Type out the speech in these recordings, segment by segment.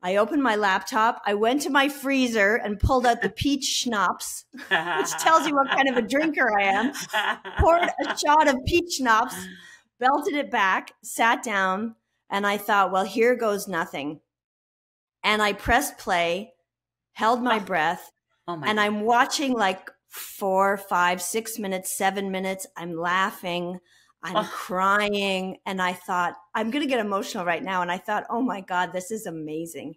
I opened my laptop. I went to my freezer and pulled out the peach schnapps, which tells you what kind of a drinker I am. Poured a shot of peach schnapps, belted it back, sat down, and I thought, well, here goes nothing. And I pressed play, held my breath, and I'm watching like 4, 5, 6 minutes, 7 minutes. I'm laughing. I'm crying. And I thought, I'm going to get emotional right now. And I thought, oh my God, this is amazing.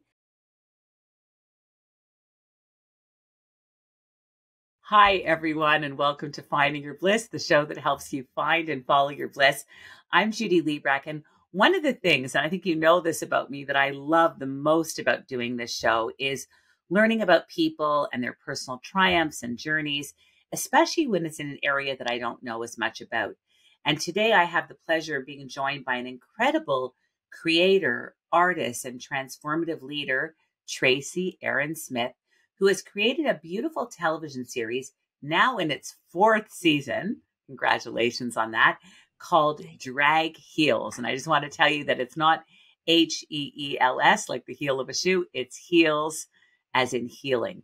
Hi, everyone, and welcome to Finding Your Bliss, the show that helps you find and follow your bliss. I'm Judy Librach, and one of the things, and I think you know this about me, that I love the most about doing this show is learning about people and their personal triumphs and journeys, especially when it's in an area that I don't know as much about. And today I have the pleasure of being joined by an incredible creator, artist, and transformative leader, Tracey Erin Smith, who has created a beautiful television series, now in its 4th season, congratulations on that, called Drag Heels. And I just want to tell you that it's not Heels, like the heel of a shoe, it's heels as in healing.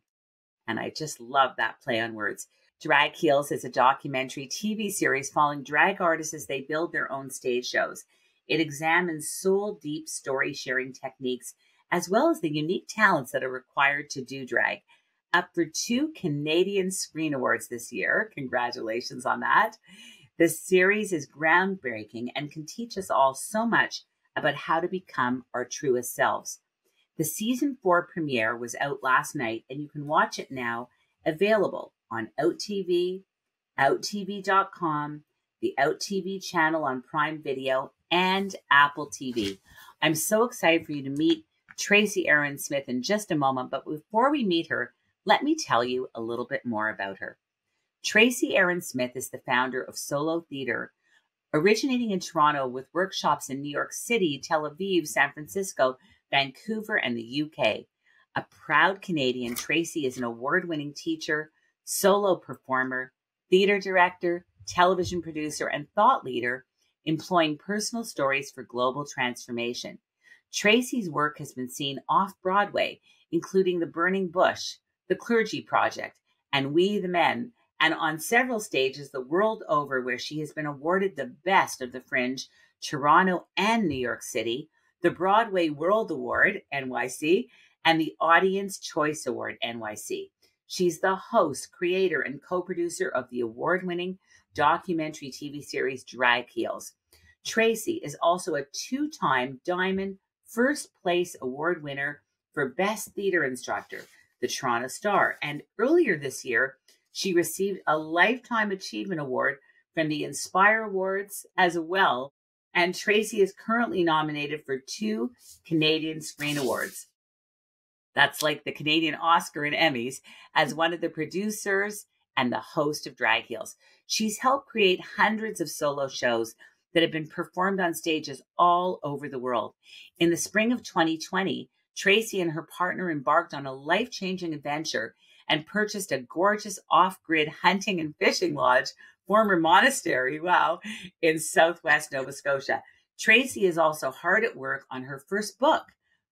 And I just love that play on words. Drag Heels is a documentary TV series following drag artists as they build their own stage shows. It examines soul-deep story-sharing techniques, as well as the unique talents that are required to do drag. Up for 2 Canadian Screen Awards this year. Congratulations on that. This series is groundbreaking and can teach us all so much about how to become our truest selves. The season 4 premiere was out last night, and you can watch it now, available on OutTV, OutTV.com, the OutTV channel on Prime Video, and Apple TV. I'm so excited for you to meet Tracey Erin Smith in just a moment, but before we meet her, let me tell you a little bit more about her. Tracey Erin Smith is the founder of SOULO Theatre, originating in Toronto with workshops in New York City, Tel Aviv, San Francisco, Vancouver, and the UK. A proud Canadian, Tracey is an award-winning teacher, solo performer, theater director, television producer, and thought leader, employing personal stories for global transformation. Tracey's work has been seen off-Broadway, including The Burning Bush, The Clergy Project, and We the Men, and on several stages the world over, where she has been awarded the Best of the Fringe, Toronto and New York City, the Broadway World Award, NYC, and the Audience Choice Award, NYC. She's the host, creator, and co-producer of the award-winning documentary TV series Drag Heels. Tracey is also a 2-time Diamond First Place Award winner for Best Theatre Instructor, the Toronto Star. And earlier this year, she received a Lifetime Achievement Award from the INSPIRE Awards as well. And Tracey is currently nominated for 2 Canadian Screen Awards. That's like the Canadian Oscar and Emmys, as one of the producers and the host of Drag Heels. She's helped create hundreds of solo shows that have been performed on stages all over the world. In the spring of 2020, Tracey and her partner embarked on a life-changing adventure and purchased a gorgeous off-grid hunting and fishing lodge, former monastery, in Southwest Nova Scotia. Tracey is also hard at work on her first book,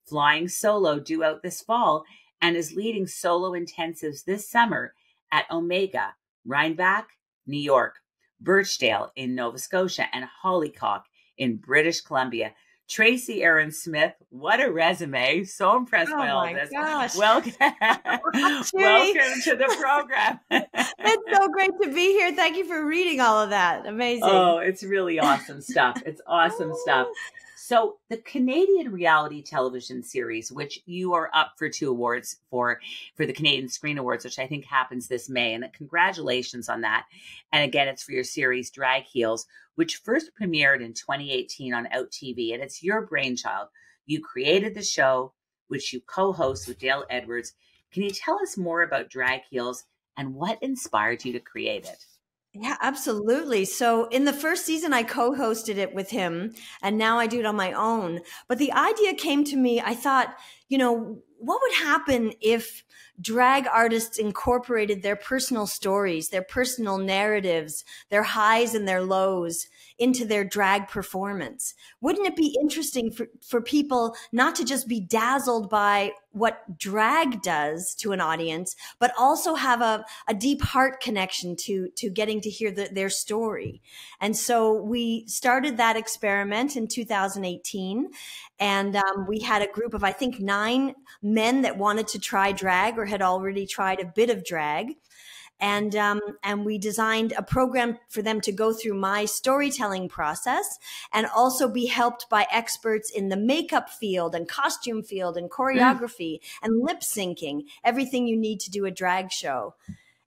Flying Solo, due out this fall, and is leading solo intensives this summer at Omega, Rhinebeck, New York, Birchdale in Nova Scotia, and Hollycock in British Columbia. Tracey Erin Smith, what a resume. So impressed by all this. Gosh. Welcome to the program. It's so great to be here. Thank you for reading all of that. Amazing. Oh, it's really awesome stuff. It's awesome stuff. So the Canadian reality television series, which you are up for 2 awards for the Canadian Screen Awards, which I think happens this May. And congratulations on that. And again, it's for your series Drag Heels, which first premiered in 2018 on OutTV. And it's your brainchild. You created the show, which you co-host with Dale Edwards. Can you tell us more about Drag Heels and what inspired you to create it? Yeah, absolutely. So in the first season, I co-hosted it with him, and now I do it on my own. But the idea came to me, I thought, what would happen if drag artists incorporated their personal stories, their personal narratives, their highs and their lows into their drag performance? Wouldn't it be interesting for people not to just be dazzled by what drag does to an audience, but also have a deep heart connection to getting to hear their story? And so we started that experiment in 2018. And we had a group of, I think, 9 men that wanted to try drag or had already tried a bit of drag. And we designed a program for them to go through my storytelling process and also be helped by experts in the makeup field and costume field and choreography and lip syncing, everything you need to do a drag show.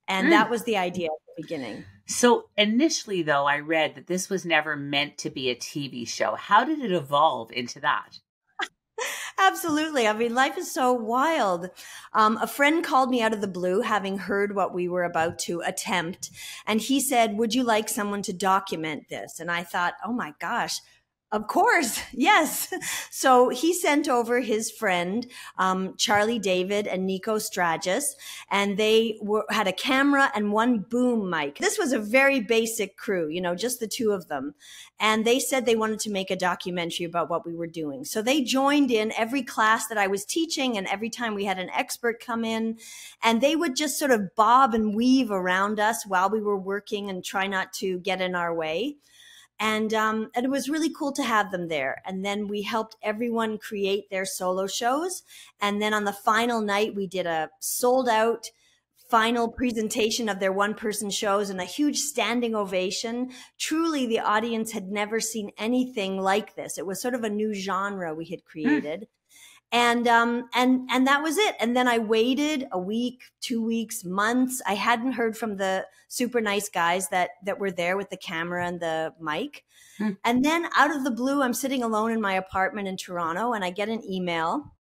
And that was the idea at the beginning. So initially, though, I read that this was never meant to be a TV show. How did it evolve into that? Absolutely. I mean, life is so wild. A friend called me out of the blue, having heard what we were about to attempt. And he said, would you like someone to document this? And I thought, oh my gosh, of course. Yes. So he sent over his friend, Charlie David and Nico Stragus, and they had a camera and 1 boom mic. This was a very basic crew, you know, just the 2 of them. And they said they wanted to make a documentary about what we were doing. So they joined in every class that I was teaching and every time we had an expert come in, and they would just sort of bob and weave around us while we were working and try not to get in our way. And it was really cool to have them there. And then we helped everyone create their solo shows. And then on the final night, we did a sold out final presentation of their 1-person shows and a huge standing ovation. Truly, the audience had never seen anything like this. It was sort of a new genre we had created. And that was it. And then I waited a week, 2 weeks, months. I hadn't heard from the super nice guys that were there with the camera and the mic. And then out of the blue, I'm sitting alone in my apartment in Toronto and I get an email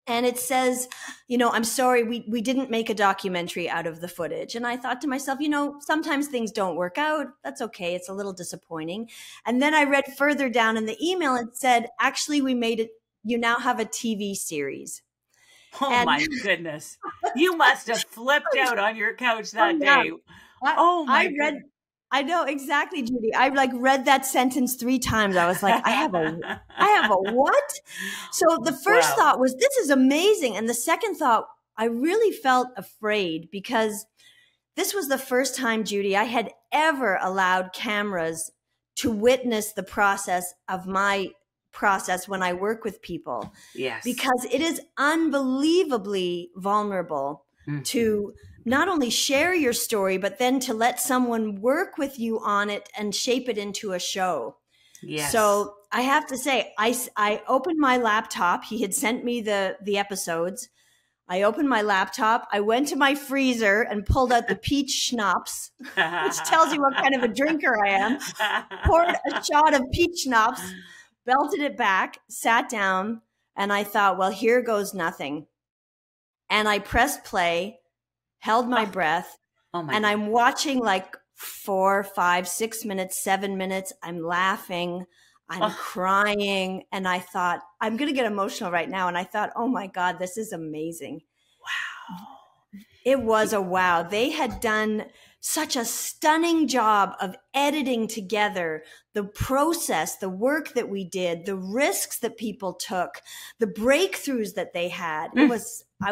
and it says, you know, I'm sorry, we didn't make a documentary out of the footage. And I thought to myself, you know, sometimes things don't work out. That's okay. It's a little disappointing. And then I read further down in the email, it said, actually, we made it. You now have a TV series. Oh my goodness. You must have flipped out on your couch that day. I know exactly, Judy. I read that sentence 3 times. I was like, I have a what? So the first thought was, this is amazing. And the second thought, I really felt afraid because this was the first time, Judy, I had ever allowed cameras to witness the process of my process when I work with people. Yes. Because it is unbelievably vulnerable to not only share your story, but then to let someone work with you on it and shape it into a show. Yes. So I have to say, I opened my laptop. He had sent me the episodes. I opened my laptop. I went to my freezer and pulled out the peach schnapps, which tells you what kind of a drinker I am. Poured a shot of peach schnapps, belted it back, sat down, and I thought, well, here goes nothing. And I pressed play, held my breath, and I'm watching like 4, 5, 6 minutes, 7 minutes. I'm laughing, I'm crying, and I thought, I'm going to get emotional right now. And I thought, oh my God, this is amazing. Wow. It was a wow. They had done such a stunning job of editing together the process, the work that we did, the risks that people took, the breakthroughs that they had. I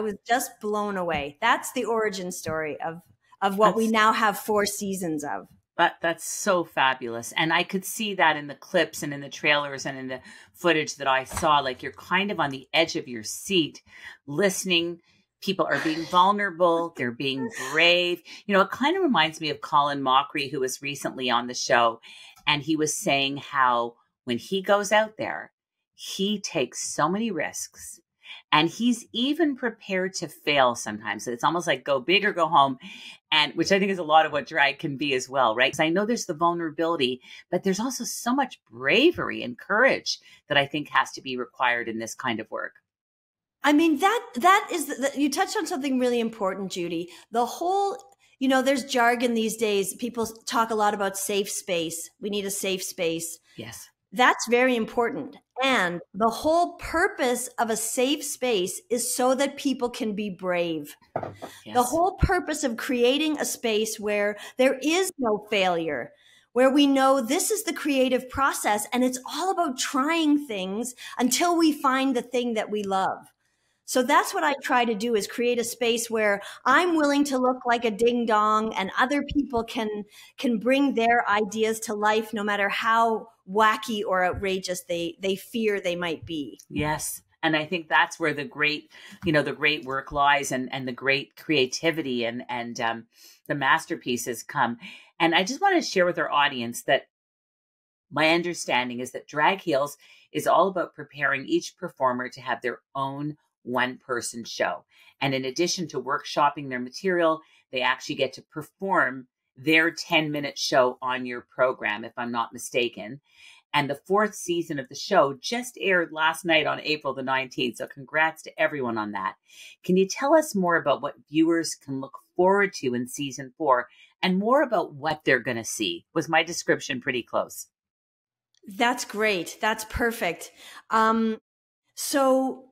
was just blown away. That's the origin story of what we now have 4 seasons of. That's so fabulous. And I could see that in the clips and in the trailers and in the footage that I saw. Like, you're kind of on the edge of your seat listening. People are being vulnerable. They're being brave. You know, it kind of reminds me of Colin Mockery, who was recently on the show. And he was saying how when he goes out there, he takes so many risks. And he's even prepared to fail sometimes. So it's almost like go big or go home. And which I think is a lot of what drag can be as well, right? Because I know there's the vulnerability, but there's also so much bravery and courage that I think has to be required in this kind of work. I mean, that is, you touched on something really important, Judy. The whole, you know, there's jargon these days. People talk a lot about safe space. We need a safe space. Yes. That's very important. And the whole purpose of a safe space is so that people can be brave. Yes. The whole purpose of creating a space where there is no failure, where we know this is the creative process and it's all about trying things until we find the thing that we love. So that's what I try to do, is create a space where I'm willing to look like a ding dong and other people can bring their ideas to life, no matter how wacky or outrageous they fear they might be. Yes. And I think that's where the great work lies, and the great creativity and the masterpieces come. And I just want to share with our audience that my understanding is that Drag Heels is all about preparing each performer to have their own one-person show. And in addition to workshopping their material, they actually get to perform their 10-minute show on your program, if I'm not mistaken. And the 4th season of the show just aired last night on April the 19th. So congrats to everyone on that. Can you tell us more about what viewers can look forward to in season 4, and more about what they're going to see? Was my description pretty close? That's great. That's perfect. So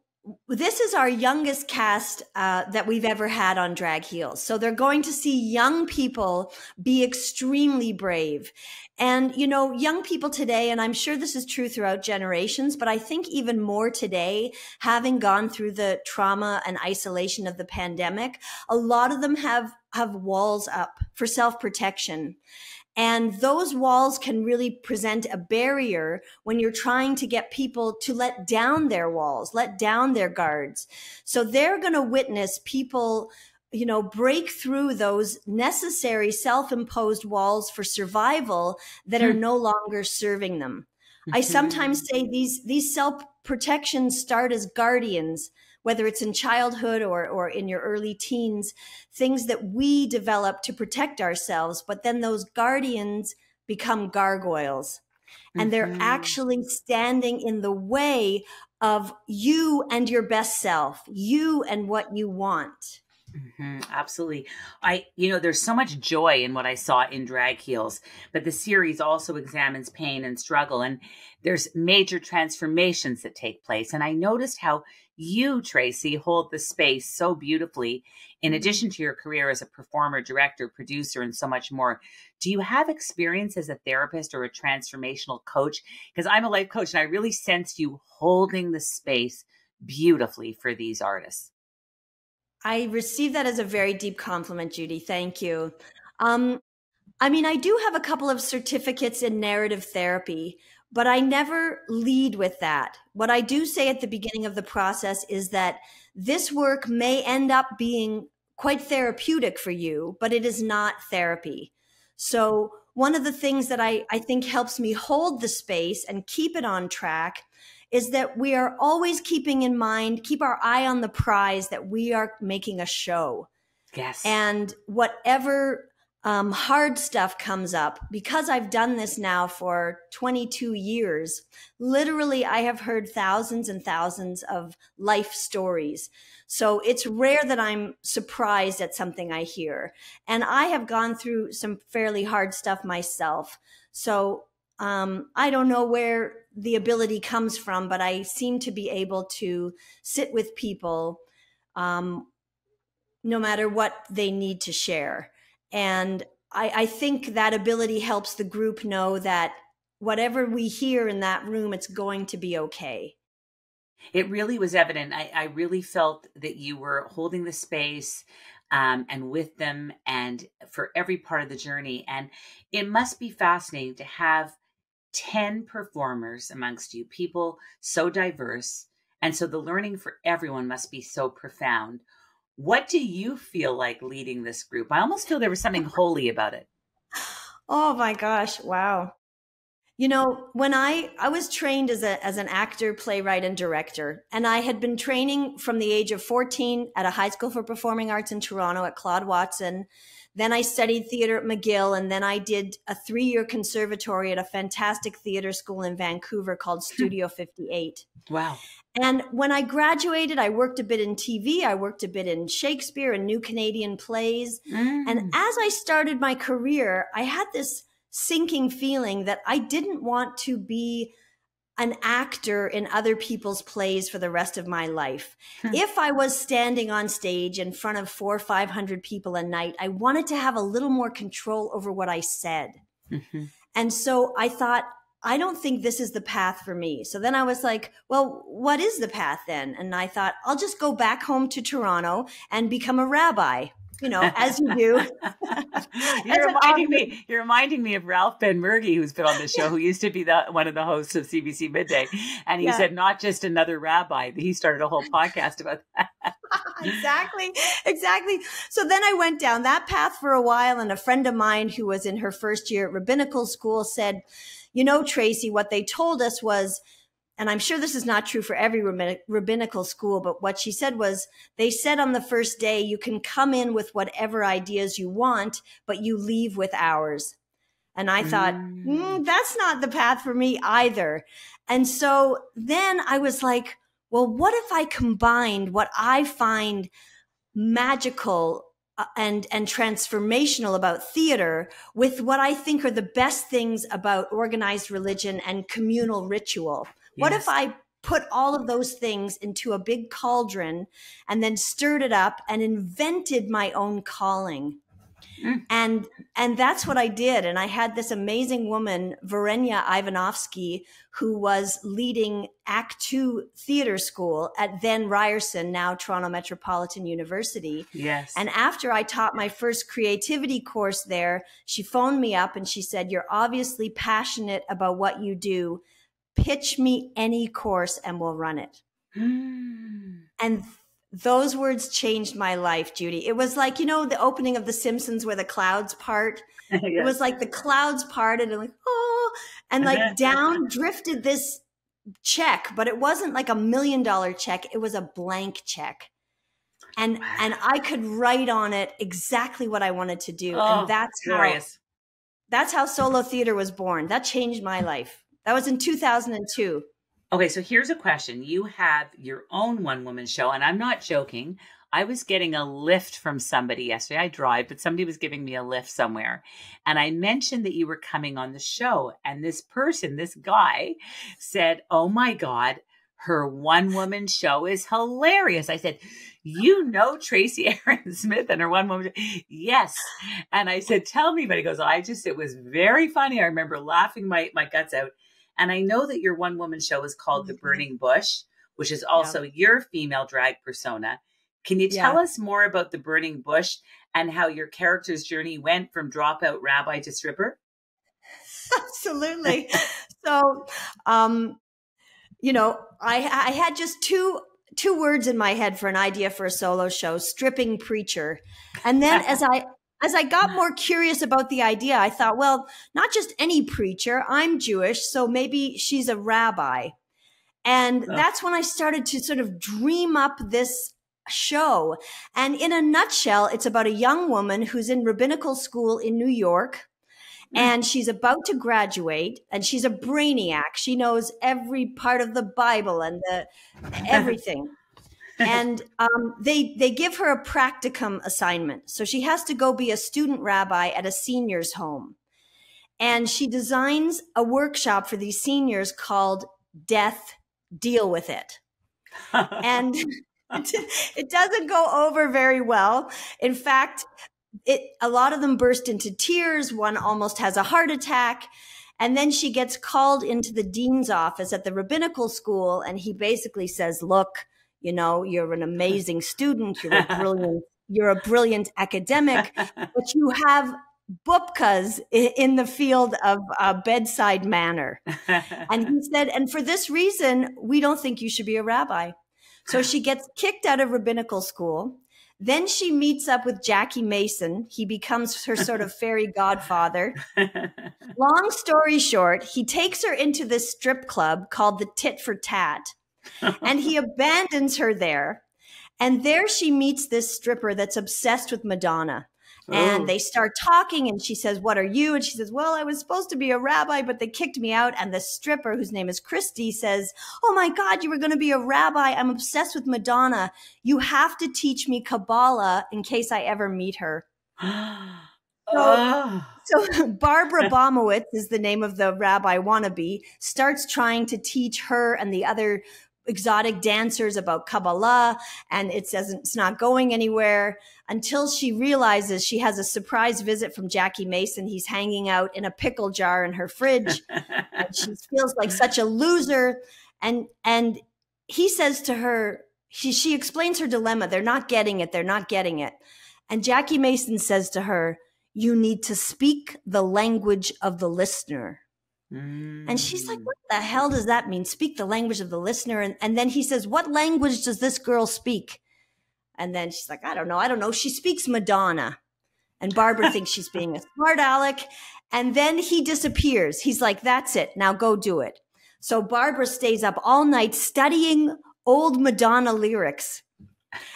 this is our youngest cast that we've ever had on Drag Heels. So they're going to see young people be extremely brave. And, you know, young people today, and I'm sure this is true throughout generations, but I think even more today, having gone through the trauma and isolation of the pandemic, a lot of them have walls up for self-protection. And those walls can really present a barrier when you're trying to get people to let down their walls, let down their guards. So they're going to witness people, you know, break through those necessary self-imposed walls for survival that are no longer serving them. I sometimes say these self-protections start as guardians, whether it's in childhood or in your early teens, things that we develop to protect ourselves, but then those guardians become gargoyles. And they're actually standing in the way of you and your best self, you and what you want. Absolutely. There's so much joy in what I saw in Drag Heels, but the series also examines pain and struggle, and there's major transformations that take place. And I noticed how you, Tracey, hold the space so beautifully, in addition to your career as a performer, director, producer, and so much more. Do you have experience as a therapist or a transformational coach? Because I'm a life coach, and I really sense you holding the space beautifully for these artists. I received that as a very deep compliment, Judy. Thank you. I mean, I do have a couple of certificates in narrative therapy, but I never lead with that. What I do say at the beginning of the process is that this work may end up being quite therapeutic for you, but it is not therapy. So one of the things that I think helps me hold the space and keep it on track is that we are always keeping in mind, keep our eye on the prize, that we are making a show. Yes. And whatever hard stuff comes up, because I've done this now for 22 years, literally I have heard thousands and thousands of life stories. So it's rare that I'm surprised at something I hear. And I have gone through some fairly hard stuff myself. So I don't know where the ability comes from, but I seem to be able to sit with people no matter what they need to share. And I think that ability helps the group know that whatever we hear in that room, it's going to be okay. It really was evident. I really felt that you were holding the space and with them and for every part of the journey. And it must be fascinating to have 10 performers amongst you, people so diverse. And so the learning for everyone must be so profound. What do you feel like leading this group? I almost feel there was something holy about it. Oh my gosh. Wow. You know, when I was trained as an actor, playwright, and director, and I had been training from the age of 14 at a high school for performing arts in Toronto at Claude Watson. Then I studied theater at McGill, and then I did a 3-year conservatory at a fantastic theater school in Vancouver called Studio 58. Wow. And when I graduated, I worked a bit in TV. I worked a bit in Shakespeare and new Canadian plays. And as I started my career, I had this sinking feeling that I didn't want to be an actor in other people's plays for the rest of my life. If I was standing on stage in front of 400 or 500 people a night, I wanted to have a little more control over what I said. And so I thought, I don't think this is the path for me. So then I was like, well, what is the path then? And I thought, I'll just go back home to Toronto and become a rabbi. You know, as you do. You're reminding me of Ralph Ben-Murgy, who's been on the show, who used to be one of the hosts of CBC Midday. And he said, not just another rabbi. He started a whole podcast about that. Exactly. So then I went down that path for a while. And a friend of mine who was in her first year at rabbinical school said, you know, Tracey, what they told us was, and I'm sure this is not true for every rabbinical school, but what she said was, they said on the first day, you can come in with whatever ideas you want, but you leave with ours. And I thought, that's not the path for me either. And so then I was like, well, what if I combined what I find magical and transformational about theater with what I think are the best things about organized religion and communal ritual? What if I put all of those things into a big cauldron and then stirred it up and invented my own calling? And that's what I did. And I had this amazing woman, Verenya Ivanovsky, who was leading Act 2 theater school at then Ryerson, now Toronto Metropolitan University. Yes. And after I taught my first creativity course there, she phoned me up and she said, you're obviously passionate about what you do. Pitch me any course and we'll run it. And those words changed my life, Judy. It was like, you know, the opening of The Simpsons where the clouds part. Yes. It was like the clouds parted and like, oh, and like down drifted this check, but it wasn't like $1 million check. It was a blank check. And I could write on it exactly what I wanted to do. And that's glorious. That's how SOULO Theatre was born. That changed my life. That was in 2002. Okay, so here's a question. You have your own one-woman show, and I'm not joking. I was getting a lift from somebody yesterday. I drive, but somebody was giving me a lift somewhere. And I mentioned that you were coming on the show. And this person, this guy, said, oh my God, her one-woman show is hilarious. I said, you know Tracey Erin Smith and her one-woman show? Yes. And I said, tell me. But he goes, it was very funny. I remember laughing my guts out. And I know that your one-woman show is called The Burning Bush, which is also your female drag persona. Can you tell us more about The Burning Bush and how your character's journey went from dropout rabbi to stripper? Absolutely. So, you know, I had just two words in my head for an idea for a solo show: stripping preacher. And then as I got more curious about the idea, I thought, well, not just any preacher. I'm Jewish, so maybe she's a rabbi. And that's when I started to sort of dream up this show. And in a nutshell, it's about a young woman who's in rabbinical school in New York. And she's about to graduate, and she's a brainiac. She knows every part of the Bible and everything. And they give her a practicum assignment. So she has to go be a student rabbi at a senior's home. And she designs a workshop for these seniors called Death, Deal With It. And it doesn't go over very well. In fact, a lot of them burst into tears. One almost has a heart attack. And then she gets called into the dean's office at the rabbinical school. And he basically says, look, you know, you're an amazing student. You're a brilliant academic, but you have bupkas in the field of bedside manner. And he said, and for this reason, we don't think you should be a rabbi. So she gets kicked out of rabbinical school. Then she meets up with Jackie Mason. He becomes her sort of fairy godfather. Long story short, he takes her into this strip club called the Tit for Tat. And he abandons her there. And there she meets this stripper that's obsessed with Madonna. And they start talking, and she says, what are you? And she says, well, I was supposed to be a rabbi, but they kicked me out. And the stripper, whose name is Christy, says, oh my God, you were going to be a rabbi. I'm obsessed with Madonna. You have to teach me Kabbalah in case I ever meet her. So, Oh. so Barbara Baumowitz is the name of the rabbi wannabe, starts trying to teach her and the other exotic dancers about Kabbalah, and it's not going anywhere until she realizes she has a surprise visit from Jackie Mason. He's hanging out in a pickle jar in her fridge, and she feels like such a loser. And he says to her, she explains her dilemma. They're not getting it. They're not getting it. And Jackie Mason says to her, "You need to speak the language of the listener." And she's like, "What the hell does that mean? Speak the language of the listener." And then he says, "What language does this girl speak?" And then she's like, I don't know. She speaks Madonna. And Barbara thinks she's being a smart aleck. And then he disappears. He's like, "That's it. Now go do it." So Barbara stays up all night studying old Madonna lyrics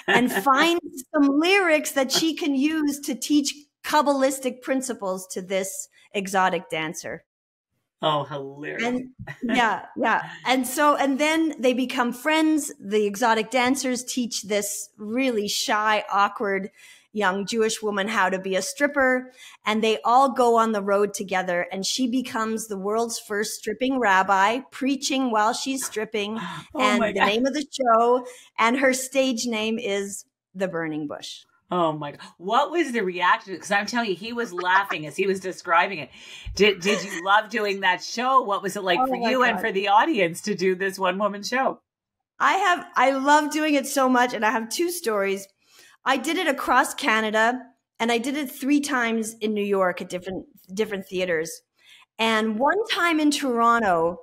and finds some lyrics that she can use to teach Kabbalistic principles to this exotic dancer. Oh, hilarious. And yeah. And then they become friends. The exotic dancers teach this really shy, awkward young Jewish woman how to be a stripper. And they all go on the road together. And she becomes the world's first stripping rabbi, preaching while she's stripping. And the name of the show and her stage name is The Burning Bush. Oh my God. What was the reaction? Because I'm telling you, he was laughing as he was describing it. Did you love doing that show? What was it like for you and for the audience to do this one woman show? I love doing it so much. And I have two stories. I did it across Canada and I did it 3 times in New York at different theaters. And one time in Toronto,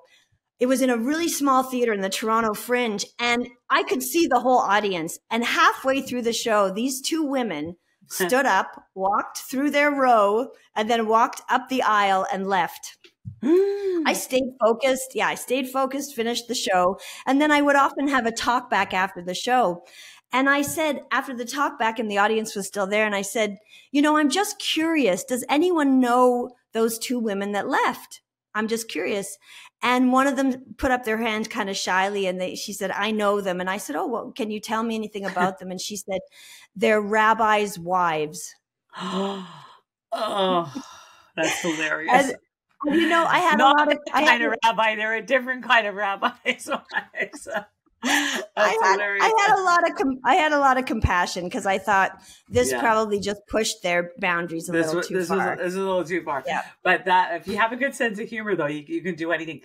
it was in a really small theater in the Toronto Fringe, and I could see the whole audience. And halfway through the show, these 2 women stood up, walked through their row, and then walked up the aisle and left. I stayed focused. Yeah, I stayed focused, finished the show. And then I would often have a talk back after the show. And I said, after the talk back and the audience was still there, and I said, I'm just curious. Does anyone know those 2 women that left? I'm just curious. And one of them put up their hand kind of shyly, and she said, "I know them." And I said, "Oh, well, can you tell me anything about them?" And she said, "They're rabbis' wives." Oh, that's hilarious. And, I had Not a lot of kind of rabbi. They're a different kind of rabbi. I had a lot of compassion because I thought this probably just pushed their boundaries a little too far. This is a little too far. Yeah. But if you have a good sense of humor, though, you can do anything.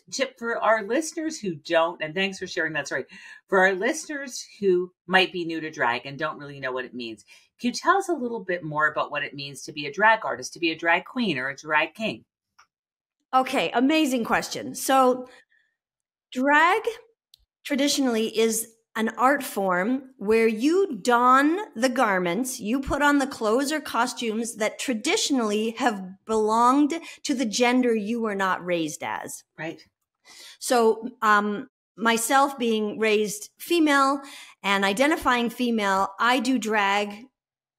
Chip, for our listeners who don't, and thanks for sharing that story, for our listeners who might be new to drag and don't really know what it means, can you tell us a little bit more about what it means to be a drag artist, to be a drag queen or a drag king? Okay, amazing question. So drag traditionally is an art form where you don the garments, you put on the clothes or costumes that traditionally have belonged to the gender you were not raised as. Right. So myself being raised female and identifying female, I do drag.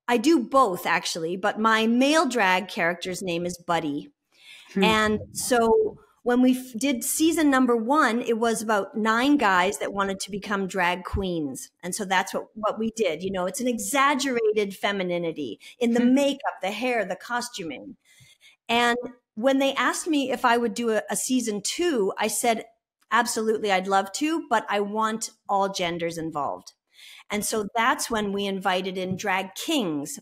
I do both actually, but my male drag character's name is Buddy. And so when we did season number 1, it was about 9 guys that wanted to become drag queens. And so that's what we did. It's an exaggerated femininity in the makeup, the hair, the costuming. And when they asked me if I would do a season 2, I said, absolutely, I'd love to, but I want all genders involved. And so that's when we invited in drag kings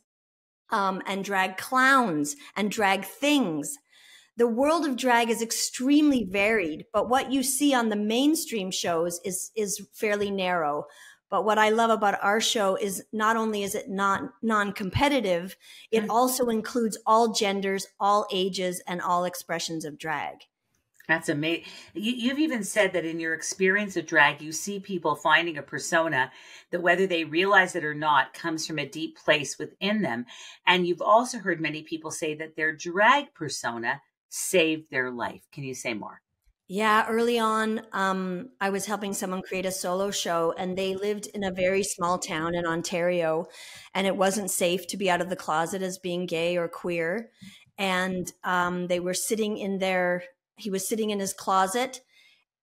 and drag clowns and drag things. The world of drag is extremely varied, but what you see on the mainstream shows is fairly narrow. But what I love about our show is not only is it non-competitive, it also includes all genders, all ages, and all expressions of drag. That's amazing. You've even said that in your experience of drag, you see people finding a persona that, whether they realize it or not, comes from a deep place within them. And you've also heard many people say that their drag persona saved their life. Can you say more? Yeah, early on, I was helping someone create a solo show, and they lived in a very small town in Ontario, and it wasn't safe to be out of the closet as being gay or queer. And they were sitting he was sitting in his closet,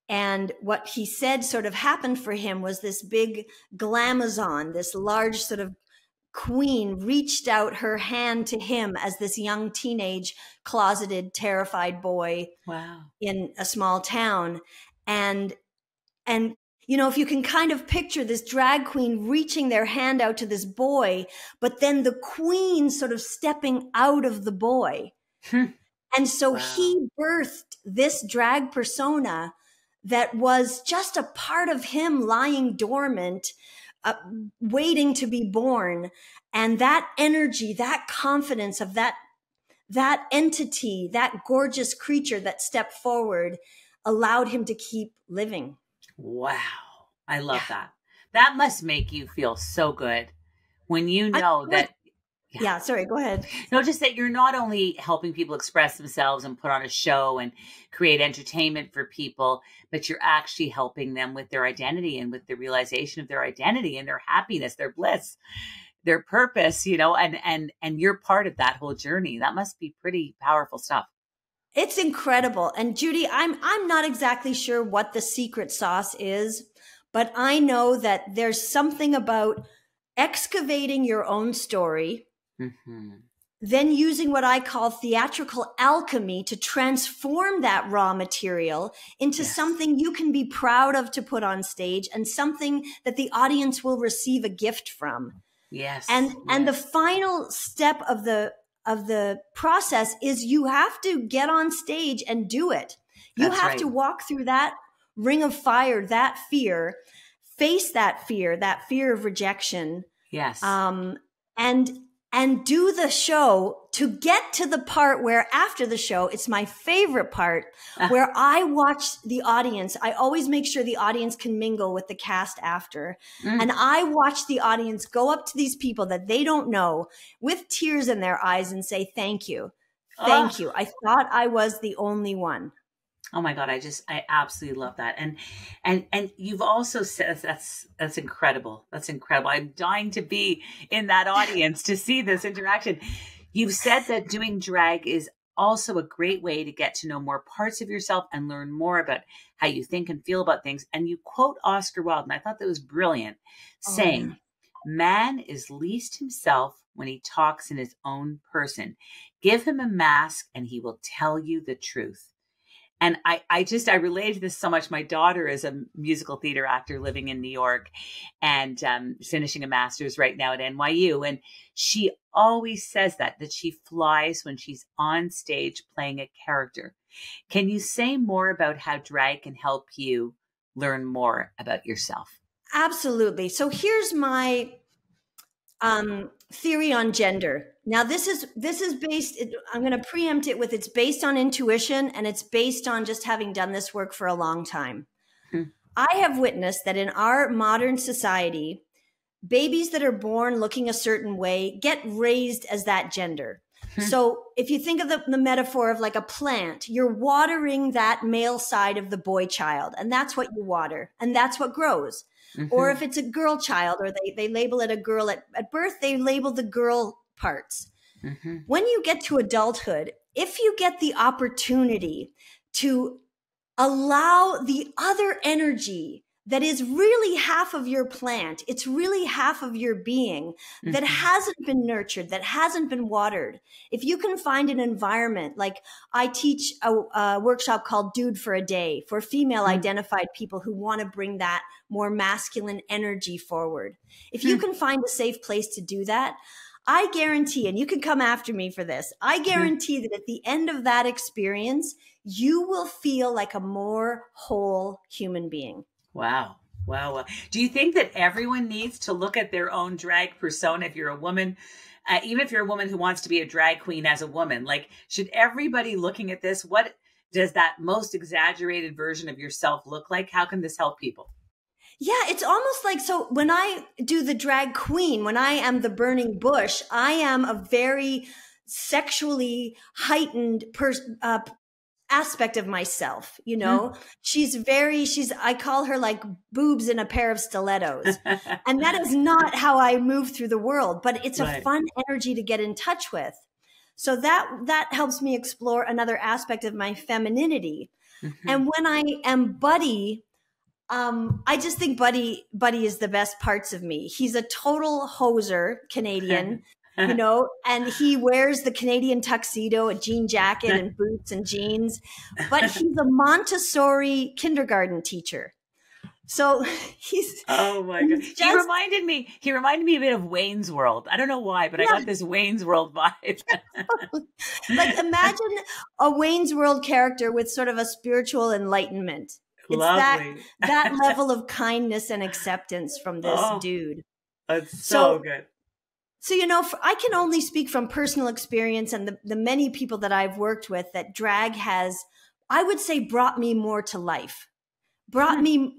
and what he said sort of happened for him was this big glamazon, this large sort of queen reached out her hand to him as this young teenage, closeted, terrified boy in a small town. And if you can kind of picture this drag queen reaching their hand out to this boy, but then the queen sort of stepping out of the boy. And so he birthed this drag persona that was just a part of him lying dormant, waiting to be born. And that energy, that confidence of that entity, that gorgeous creature that stepped forward allowed him to keep living. Wow. I love that. That must make you feel so good when you know that. Yeah, sorry, go ahead. No, just that you're not only helping people express themselves and put on a show and create entertainment for people, but you're actually helping them with their identity and with the realization of their identity and their happiness, their bliss, their purpose, and you're part of that whole journey. That must be pretty powerful stuff. It's incredible. And Judy, I'm not exactly sure what the secret sauce is, but I know that there's something about excavating your own story, then using what I call theatrical alchemy to transform that raw material into something you can be proud of to put on stage and something that the audience will receive a gift from. And the final step of the process is you have to get on stage and do it. You have to walk through that ring of fire, that fear, face that fear of rejection. And do the show to get to the part where after the show, it's my favorite part, where I watch the audience. I always make sure the audience can mingle with the cast after. And I watch the audience go up to these people that they don't know with tears in their eyes and say, thank you. Thank you. I thought I was the only one. Oh my God. I absolutely love that. And you've also said that's incredible. That's incredible. I'm dying to be in that audience to see this interaction. You've said that doing drag is also a great way to get to know more parts of yourself and learn more about how you think and feel about things. And you quote Oscar Wilde, and I thought that was brilliant, saying, man is least himself when he talks in his own person. Give him a mask and he will tell you the truth. And I related to this so much. My daughter is a musical theater actor living in New York and finishing a master's right now at NYU. And she always says that she flies when she's on stage playing a character. Can you say more about how drag can help you learn more about yourself? Absolutely. So here's my theory on gender. Now, this is based, I'm going to preempt it with, it's based on intuition, and it's based on just having done this work for a long time. I have witnessed that in our modern society, babies that are born looking a certain way get raised as that gender. So if you think of the metaphor of like a plant, you're watering that male side of the boy child, and that's what you water, and that's what grows. Or if it's a girl child, or they label it a girl at birth, they label the girl parts. When you get to adulthood, if you get the opportunity to allow the other energy that is really half of your plant, it's really half of your being that hasn't been nurtured, that hasn't been watered. If you can find an environment, like I teach a workshop called Dude for a Day for female identified people who want to bring that more masculine energy forward. If you can find a safe place to do that, I guarantee, and you can come after me for this, I guarantee that at the end of that experience, you will feel like a more whole human being. Wow. Do you think that everyone needs to look at their own drag persona? If you're a woman, even if you're a woman who wants to be a drag queen as a woman, like, should everybody looking at this, what does that most exaggerated version of yourself look like? How can this help people? Yeah, it's almost like, so when I do the drag queen, when I am the burning bush, I am a very sexually heightened aspect of myself, you know. I call her like boobs in a pair of stilettos. And that is not how I move through the world, but it's a fun energy to get in touch with. So that helps me explore another aspect of my femininity. And when I am Buddy, I just think Buddy is the best parts of me. He's a total hoser, Canadian, you know, and he wears the Canadian tuxedo, a jean jacket and boots and jeans, but he's a Montessori kindergarten teacher. So he's, oh my God. He reminded me a bit of Wayne's World. I don't know why, but I got this Wayne's World vibe. Like imagine a Wayne's World character with sort of a spiritual enlightenment. It's lovely. that level of kindness and acceptance from this dude. That's so good. So, you know, I can only speak from personal experience and the many people that I've worked with that drag has, I would say, brought me more to life. Brought me,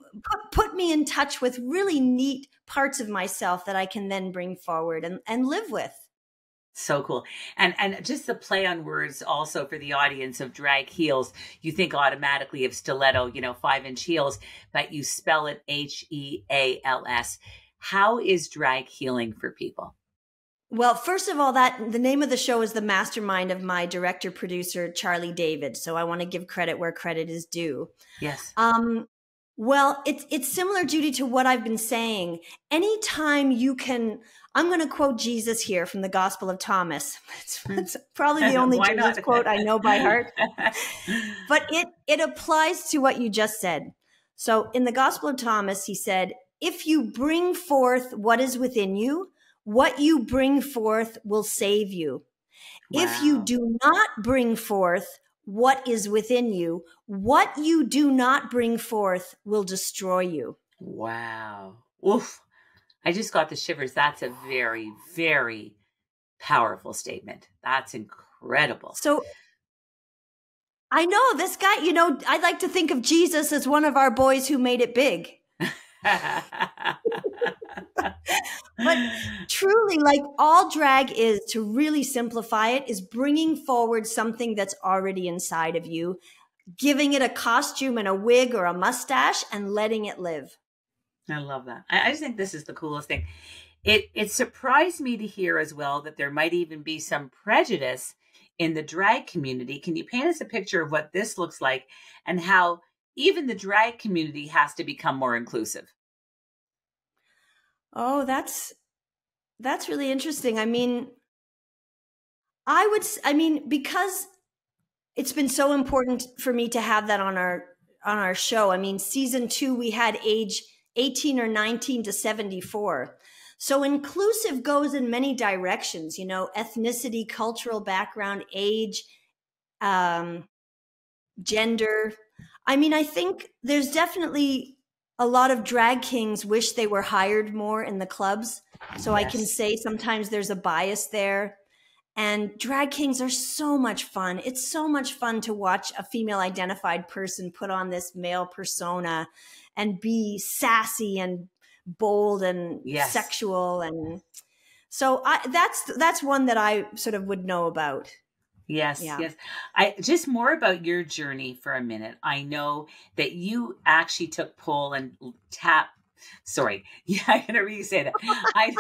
put me in touch with really neat parts of myself that I can then bring forward and live with. So cool. And just the play on words also for the audience of drag heels, you think automatically of stiletto, you know, 5-inch heels, but you spell it HEALS. How is drag healing for people? Well, first of all, the name of the show is the mastermind of my director, producer, Charlie David. So I want to give credit where credit is due. Yes. Well, it's similar, Judy, to what I've been saying. Anytime you can, I'm going to quote Jesus here from the Gospel of Thomas. It's probably the only Jesus quote I know by heart. But it applies to what you just said. So in the Gospel of Thomas, he said, if you bring forth what is within you, what you bring forth will save you. Wow. If you do not bring forth what is within you, what you do not bring forth will destroy you. Wow. Oof. I just got the shivers. That's a very, very powerful statement. That's incredible. So I know this guy, you know, I like to think of Jesus as one of our boys who made it big. But truly, like all drag is, to really simplify it, is bringing forward something that's already inside of you, giving it a costume and a wig or a mustache and letting it live. I love that. I just think this is the coolest thing. It surprised me to hear as well that there might even be some prejudice in the drag community. Can you paint us a picture of what this looks like and how even the drag community has to become more inclusive? Oh, that's really interesting. I mean, because it's been so important for me to have that on our show. I mean, season 2, we had age 18 or 19 to 74. So inclusive goes in many directions, you know, ethnicity, cultural background, age, gender. I mean, I think there's definitely a lot of drag kings wish they were hired more in the clubs. So yes. I can say sometimes there's a bias there. And drag kings are so much fun. It's so much fun to watch a female identified person put on this male persona and be sassy and bold and yes. sexual. And so that's one that I sort of would know about. Yes, yeah. Yes. Just more about your journey for a minute. I know that you actually took pole and sorry. Yeah, I can never really say that. I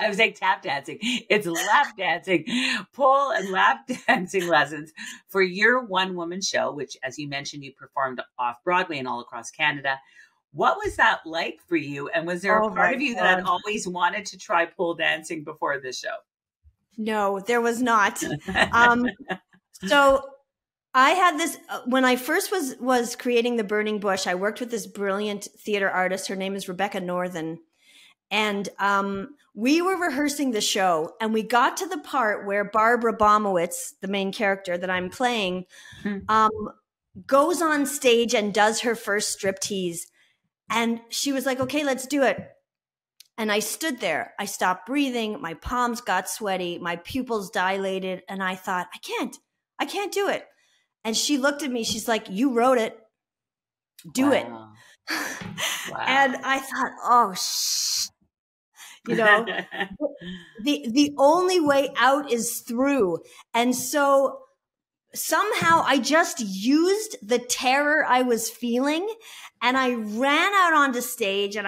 was like tap dancing. It's lap dancing, pole and lap dancing lessons for your one-woman show, which, as you mentioned, you performed off Broadway and all across Canada. What was that like for you? And was there a part of you that had always wanted to try pole dancing before this show? No, there was not. So I had this, when I first was creating The Burning Bush, I worked with this brilliant theater artist. Her name is Rebecca Northern. And we were rehearsing the show and we got to the part where Barbara Bomowitz, the main character that I'm playing, goes on stage and does her first striptease. And she was like, okay, let's do it. And I stood there. I stopped breathing. My palms got sweaty. My pupils dilated. And I thought, I can't do it. And she looked at me. She's like, you wrote it. Do it. Wow. And I thought, oh, you know, the only way out is through. And so somehow I just used the terror I was feeling and I ran out onto stage and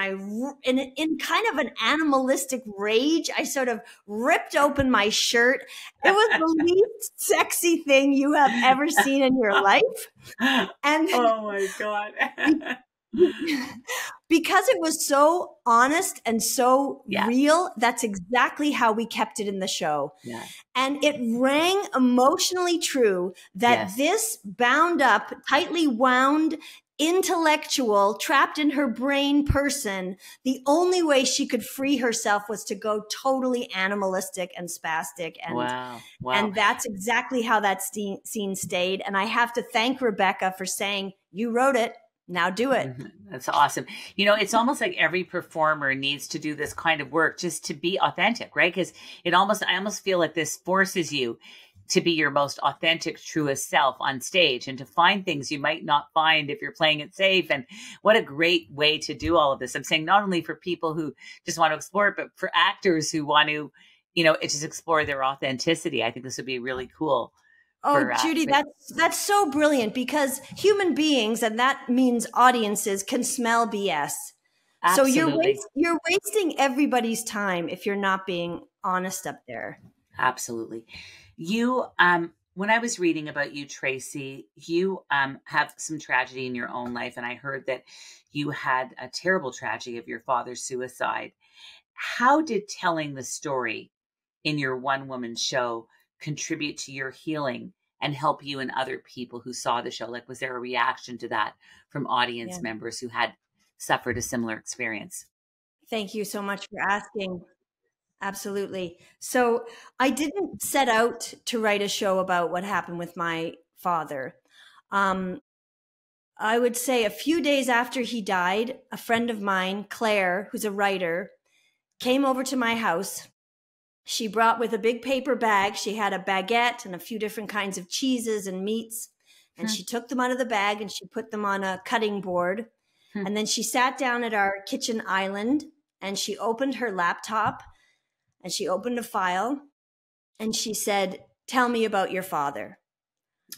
in kind of an animalistic rage, I sort of ripped open my shirt. It was the least sexy thing you have ever seen in your life. And oh my God. Because it was so honest and so Yeah. real, that's exactly how we kept it in the show. Yeah. And it rang emotionally true that Yes. this bound up, tightly wound, intellectual, trapped in her brain person, the only way she could free herself was to go totally animalistic and spastic. And Wow. Wow. and that's exactly how that scene stayed. And I have to thank Rebecca for saying, you wrote it. Now do it. That's awesome. You know, it's almost like every performer needs to do this kind of work just to be authentic, right? Because I almost feel like this forces you to be your most authentic, truest self on stage and to find things you might not find if you're playing it safe. And what a great way to do all of this. I'm saying not only for people who just want to explore it, but for actors who want to, just explore their authenticity. I think this would be really cool. Oh, Judy, that's so brilliant, because human beings, and that means audiences, can smell BS. Absolutely. So you're wasting everybody's time if you're not being honest up there. Absolutely. You, when I was reading about you, Tracey, you have some tragedy in your own life, and I heard that you had a terrible tragedy of your father's suicide. How did telling the story in your one-woman show contribute to your healing and help you and other people who saw the show? Like, was there a reaction to that from audience members who had suffered a similar experience? Thank you so much for asking. Absolutely. So I didn't set out to write a show about what happened with my father. I would say a few days after he died, a friend of mine, Claire, who's a writer, came over to my house. She brought with a big paper bag. She had a baguette and a few different kinds of cheeses and meats. And she took them out of the bag and she put them on a cutting board. And then she sat down at our kitchen island and she opened her laptop and she opened a file and she said, "Tell me about your father."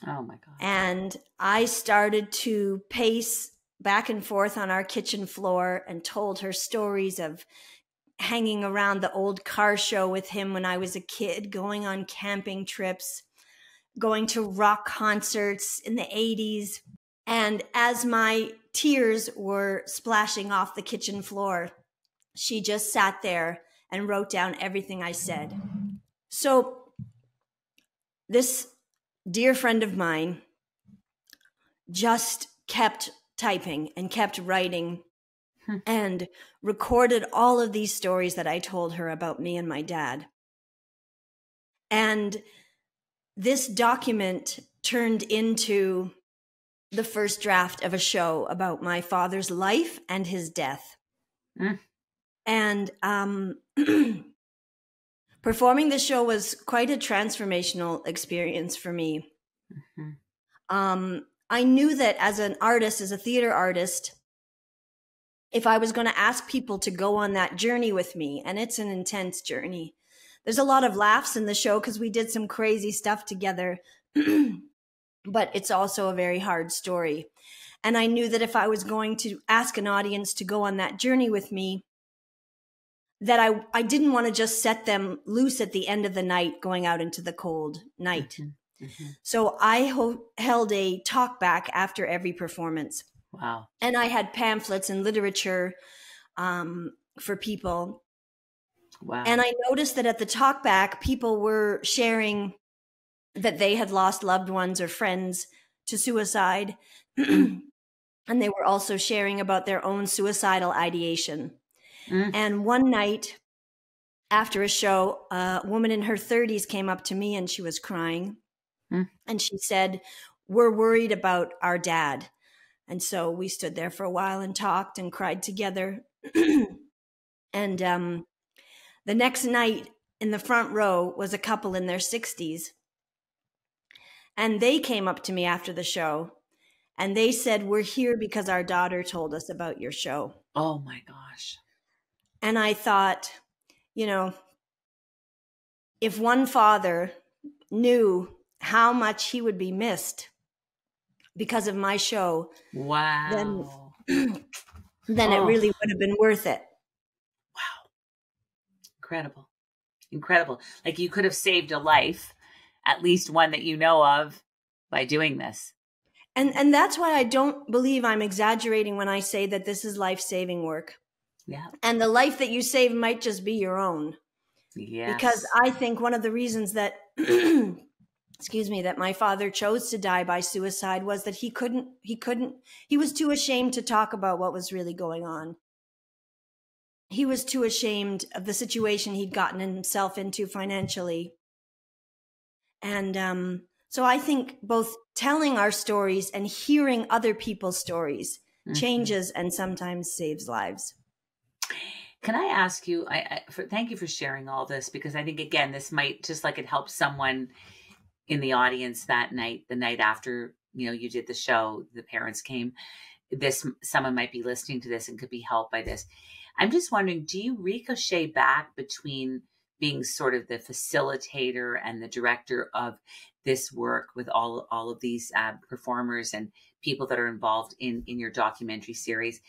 Oh my God. And I started to pace back and forth on our kitchen floor and told her stories of hanging around the old car show with him when I was a kid, going on camping trips, going to rock concerts in the 80s. And as my tears were splashing off the kitchen floor, she just sat there and wrote down everything I said. So this dear friend of mine just kept typing and kept writing and recorded all of these stories that I told her about me and my dad. And this document turned into the first draft of a show about my father's life and his death. And performing the show was quite a transformational experience for me. I knew that as an artist, as a theater artist, if I was going to ask people to go on that journey with me, and it's an intense journey. There's a lot of laughs in the show because we did some crazy stuff together, but it's also a very hard story. And I knew that if I was going to ask an audience to go on that journey with me, that I didn't want to just set them loose at the end of the night going out into the cold night. So I held a talk back after every performance. Wow. And I had pamphlets and literature for people. Wow. And I noticed that at the talk back, people were sharing that they had lost loved ones or friends to suicide. And they were also sharing about their own suicidal ideation. And one night after a show, a woman in her 30s came up to me and she was crying. And she said, "We're worried about our dad." And so we stood there for a while and talked and cried together. And the next night in the front row was a couple in their 60s. And they came up to me after the show and they said, "We're here because our daughter told us about your show." Oh my gosh. And I thought, if one father knew how much he would be missed because of my show, wow, then it really would have been worth it. Wow. Incredible. Incredible. Like you could have saved a life, at least one that you know of, by doing this. And that's why I don't believe I'm exaggerating when I say that this is life-saving work. Yeah. And the life that you save might just be your own. Yes. Because I think one of the reasons that, excuse me, that my father chose to die by suicide was that he was too ashamed to talk about what was really going on. He was too ashamed of the situation he'd gotten himself into financially. And so I think both telling our stories and hearing other people's stories changes and sometimes saves lives. Can I ask you, thank you for sharing all this, because I think, again, this might, just like it helped someone in the audience that night, the night after, you did the show, the parents came, someone might be listening to this and could be helped by this. I'm just wondering, do you ricochet back between being sort of the facilitator and the director of this work with all of these performers and people that are involved in your documentary series,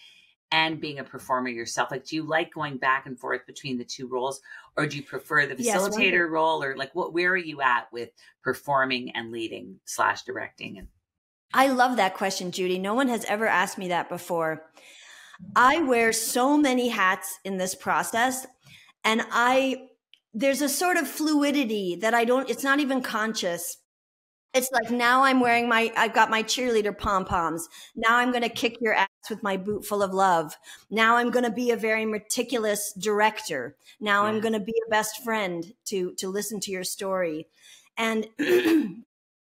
and being a performer yourself? Like, do you like going back and forth between the two roles, or do you prefer the facilitator role, or like where are you at with performing and leading / directing? I love that question, Judy. No one has ever asked me that before. I wear so many hats in this process, and there's a sort of fluidity that it's not even conscious. It's like, now I've got my cheerleader pom-poms. Now I'm going to kick your ass with my boot full of love. Now I'm going to be a very meticulous director. Now I'm going to be a best friend to listen to your story. And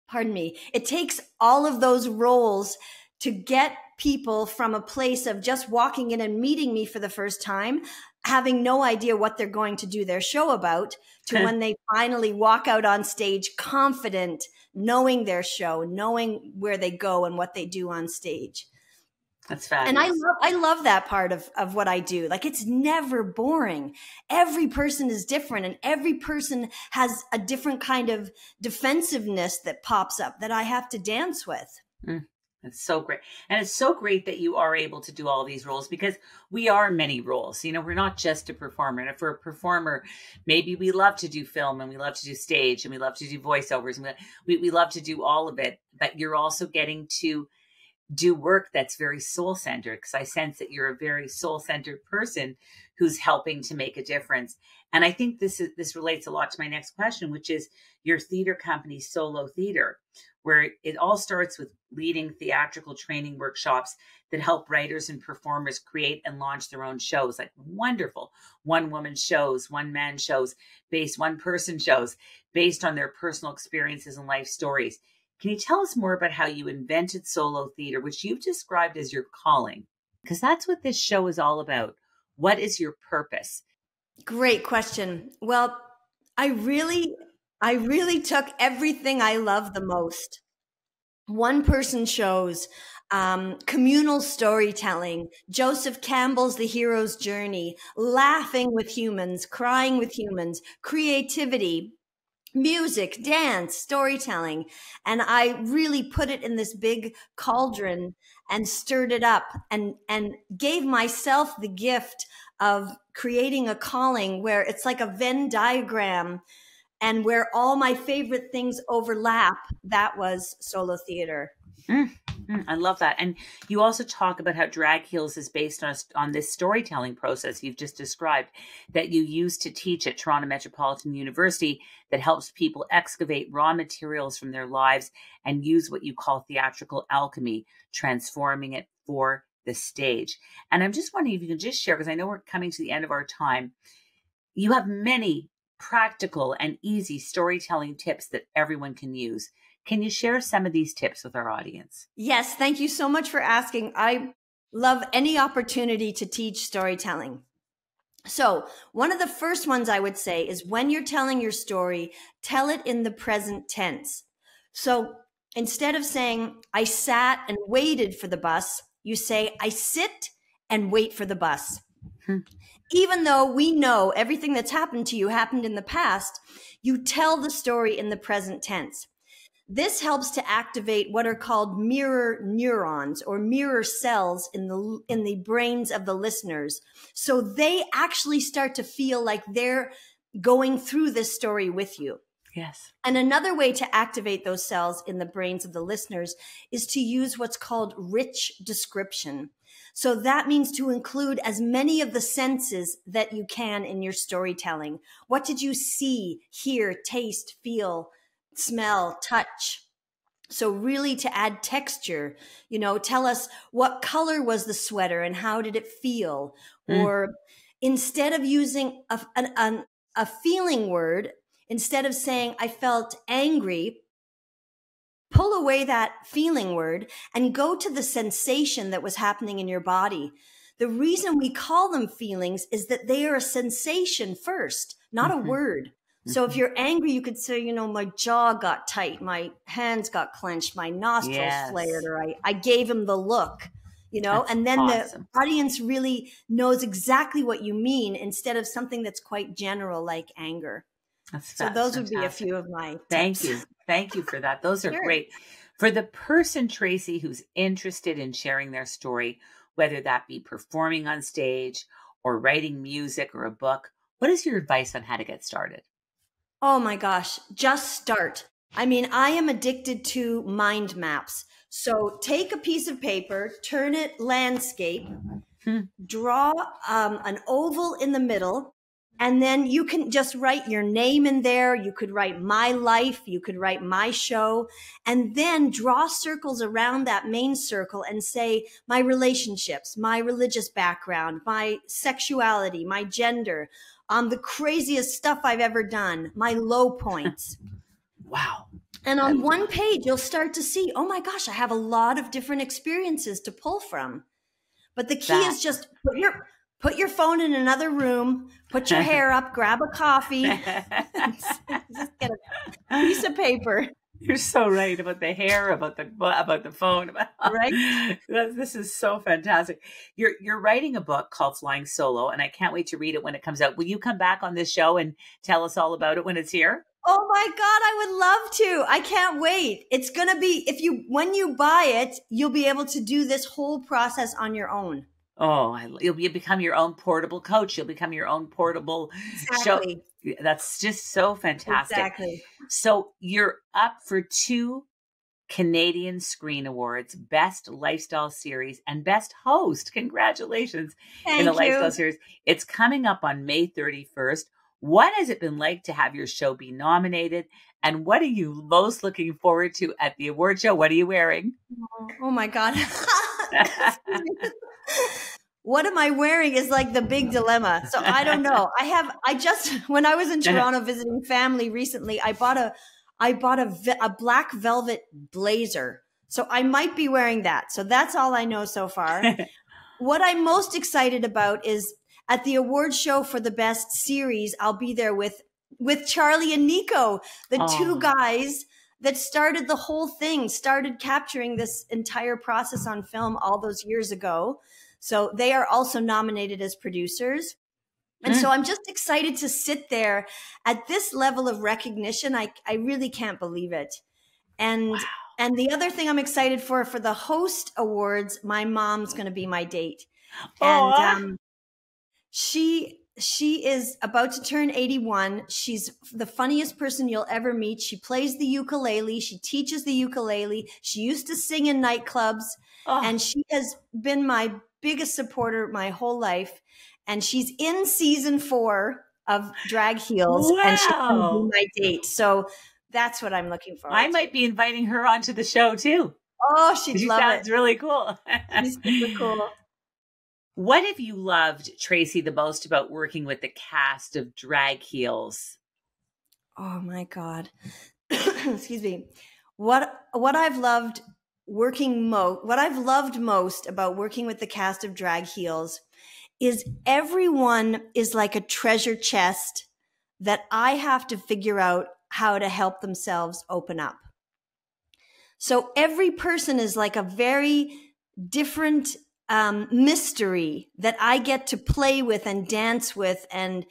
pardon me, it takes all of those roles to get people from a place of just walking in and meeting me for the first time, having no idea what they're going to do their show about, to when they finally walk out on stage confident, knowing their show, knowing where they go and what they do on stage. That's fabulous. And I love that part of what I do. Like, it's never boring. Every person is different, and every person has a different kind of defensiveness that pops up that I have to dance with. It's so great. And it's so great that you are able to do all these roles, because we are many roles. We're not just a performer. And if we're a performer, maybe we love to do film, and we love to do stage, and we love to do voiceovers, and we love to do all of it. But you're also getting to do work that's very soul-centered, because I sense that you're a very soul-centered person who's helping to make a difference. And I think this relates a lot to my next question, which is your theater company, SOULO Theatre, where it all starts with leading theatrical training workshops that help writers and performers create and launch their own shows, like wonderful one-woman shows, one-man shows, one-person shows based on their personal experiences and life stories. Can you tell us more about how you invented SOULO Theatre, which you've described as your calling? Because that's what this show is all about. What is your purpose? Great question. Well, I really took everything I love the most. One-person shows, communal storytelling, Joseph Campbell's The Hero's Journey, laughing with humans, crying with humans, creativity, music, dance, storytelling. And I really put it in this big cauldron and stirred it up and gave myself the gift of creating a calling where it's like a Venn diagram, and where all my favorite things overlap. That was SOULO Theatre. I love that. And you also talk about how Drag Heels is based on this storytelling process you've just described that you use to teach at Toronto Metropolitan University, that helps people excavate raw materials from their lives and use what you call theatrical alchemy, transforming it for the stage. And I'm just wondering if you can just share, because I know we're coming to the end of our time. You have many practical and easy storytelling tips that everyone can use. Can you share some of these tips with our audience? Yes, thank you so much for asking. I love any opportunity to teach storytelling. So one of the first ones I would say is, when you're telling your story, tell it in the present tense. So instead of saying, I sat and waited for the bus, you say, I sit and wait for the bus. Even though we know everything that's happened to you happened in the past, you tell the story in the present tense. This helps to activate what are called mirror neurons, or mirror cells in the brains of the listeners. So they actually start to feel like they're going through this story with you. Yes. And another way to activate those cells in the brains of the listeners is to use what's called rich description. So that means to include as many of the senses that you can in your storytelling. What did you see, hear, taste, feel, smell, touch? So really to add texture, tell us what color was the sweater and how did it feel? Or instead of using a feeling word, instead of saying, I felt angry, pull away that feeling word and go to the sensation that was happening in your body. The reason we call them feelings is that they are a sensation first, not a word. So if you're angry, you could say, my jaw got tight, my hands got clenched, my nostrils flared, or I gave him the look, That's and then awesome. The audience really knows exactly what you mean instead of something that's quite general like anger. So those would be a few of my tips. Thank you for that. Those are great. For the person, Tracey, who's interested in sharing their story, whether that be performing on stage or writing music or a book, what is your advice on how to get started? Oh my gosh, just start. I mean, I am addicted to mind maps. So take a piece of paper, turn it landscape, draw an oval in the middle, and then you can just write your name in there. You could write my life. You could write my show, and then draw circles around that main circle and say my relationships, my religious background, my sexuality, my gender, the craziest stuff I've ever done, my low points. Wow. And on one page, you'll start to see, oh my gosh, I have a lot of different experiences to pull from. But the key is just put your phone in another room, put your hair up, grab a coffee, just get a piece of paper. You're so right about the hair, about the phone. Right? This is so fantastic. You're writing a book called Flying Solo, and I can't wait to read it when it comes out. Will you come back on this show and tell us all about it when it's here? Oh my God, I would love to. I can't wait. It's going to be, when you buy it, you'll be able to do this whole process on your own. Oh, you'll become your own portable coach. You'll become your own portable show. That's just so fantastic. Exactly. So you're up for 2 Canadian Screen Awards, Best Lifestyle Series and Best Host. Congratulations. Thank in the you. Lifestyle Series. It's coming up on May 31st. What has it been like to have your show be nominated? And what are you most looking forward to at the award show? What are you wearing? Oh my God. What am I wearing is like the big dilemma. So I don't know. When I was in Toronto visiting family recently, I bought a black velvet blazer. So I might be wearing that. So that's all I know so far. What I'm most excited about is at the award show for the best series, I'll be there with Charlie and Nico, the 2 guys that started the whole thing, started capturing this entire process on film all those years ago. So they are also nominated as producers. And so I'm just excited to sit there at this level of recognition. I really can't believe it. And the other thing I'm excited for the host awards, my mom's going to be my date. And she is about to turn 81. She's the funniest person you'll ever meet. She plays the ukulele. She teaches the ukulele. She used to sing in nightclubs. And she has been my biggest supporter my whole life. And she's in season 4 of Drag Heels. Wow. And she's going to be my date. So that's what I'm looking for. I might be inviting her onto the show too. Oh, she'd love it. She sounds really cool. She's super cool. What have you loved, Tracey, the most about working with the cast of Drag Heels? Oh my God. Excuse me. What I've loved most about working with the cast of Drag Heels is everyone is like a treasure chest that I have to figure out how to help themselves open up. So every person is like a very different mystery that I get to play with and dance with and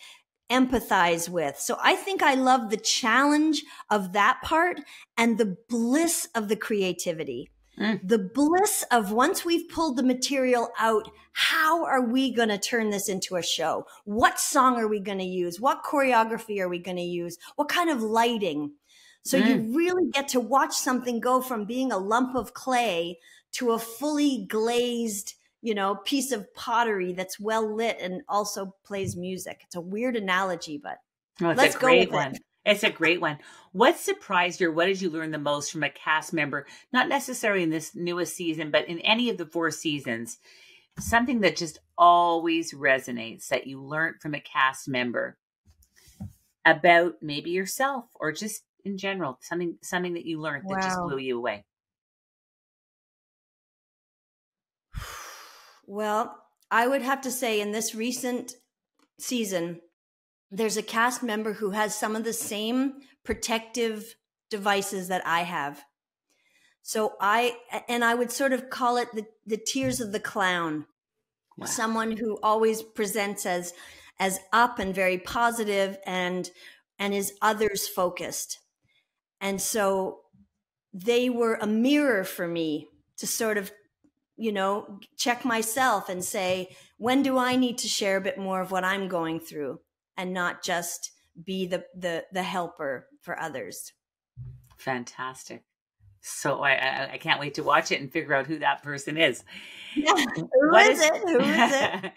empathize with. So I think I love the challenge of that part and the bliss of the creativity. The bliss of once we've pulled the material out, how are we going to turn this into a show? What song are we going to use? What choreography are we going to use? What kind of lighting? So you really get to watch something go from being a lump of clay to a fully glazed, piece of pottery that's well lit and also plays music. It's a weird analogy, but let's go with it. It's a great one. What surprised you, or what did you learn the most from a cast member? Not necessarily in this newest season, but in any of the 4 seasons. Something that just always resonates that you learned from a cast member about maybe yourself or just in general, something that you learned that just blew you away. Well, I would have to say in this recent season, there's a cast member who has some of the same protective devices that I have. So I would sort of call it the tears of the clown. Wow. Someone who always presents as up and very positive and is others focused. And so they were a mirror for me to sort of, check myself and say, when do I need to share a bit more of what I'm going through? And not just be the helper for others. Fantastic. So I can't wait to watch it and figure out who that person is. Yeah. Who is it?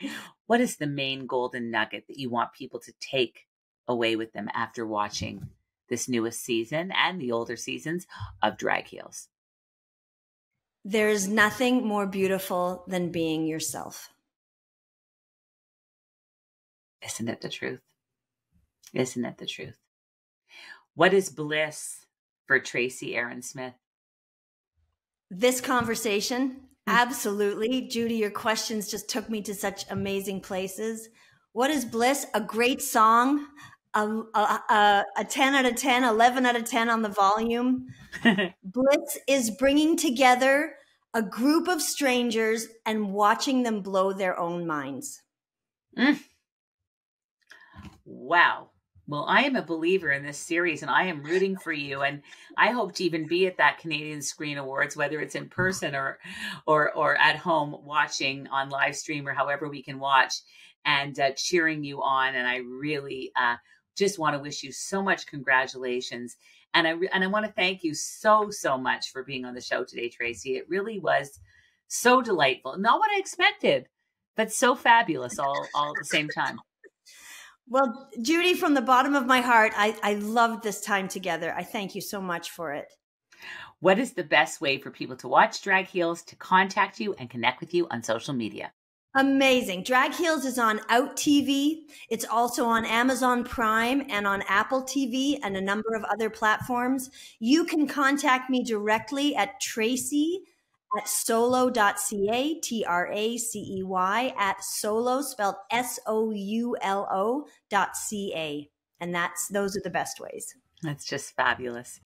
What is the main golden nugget that you want people to take away with them after watching this newest season and the older seasons of Drag Heels? There's nothing more beautiful than being yourself. Isn't it the truth? Isn't it the truth? What is bliss for Tracey Erin Smith? This conversation, absolutely. Judy, your questions just took me to such amazing places. What is bliss? A great song, a 10 out of 10, 11 out of 10 on the volume. Bliss is bringing together a group of strangers and watching them blow their own minds. Wow. Well, I am a believer in this series and I am rooting for you. And I hope to even be at that Canadian Screen Awards, whether it's in person or at home watching on live stream or however we can watch, and cheering you on. And I really just want to wish you so much congratulations. And I want to thank you so much for being on the show today, Tracey. It really was so delightful. Not what I expected, but so fabulous all at the same time. Well, Judy, from the bottom of my heart, I loved this time together. I thank you so much for it. What is the best way for people to watch Drag Heels, to contact you and connect with you on social media? Amazing. Drag Heels is on Out TV. It's also on Amazon Prime and on Apple TV and a number of other platforms. You can contact me directly at Tracey at soulo.ca, TRACEY, at SOULO, spelled SOULO.ca. And those are the best ways. That's just fabulous.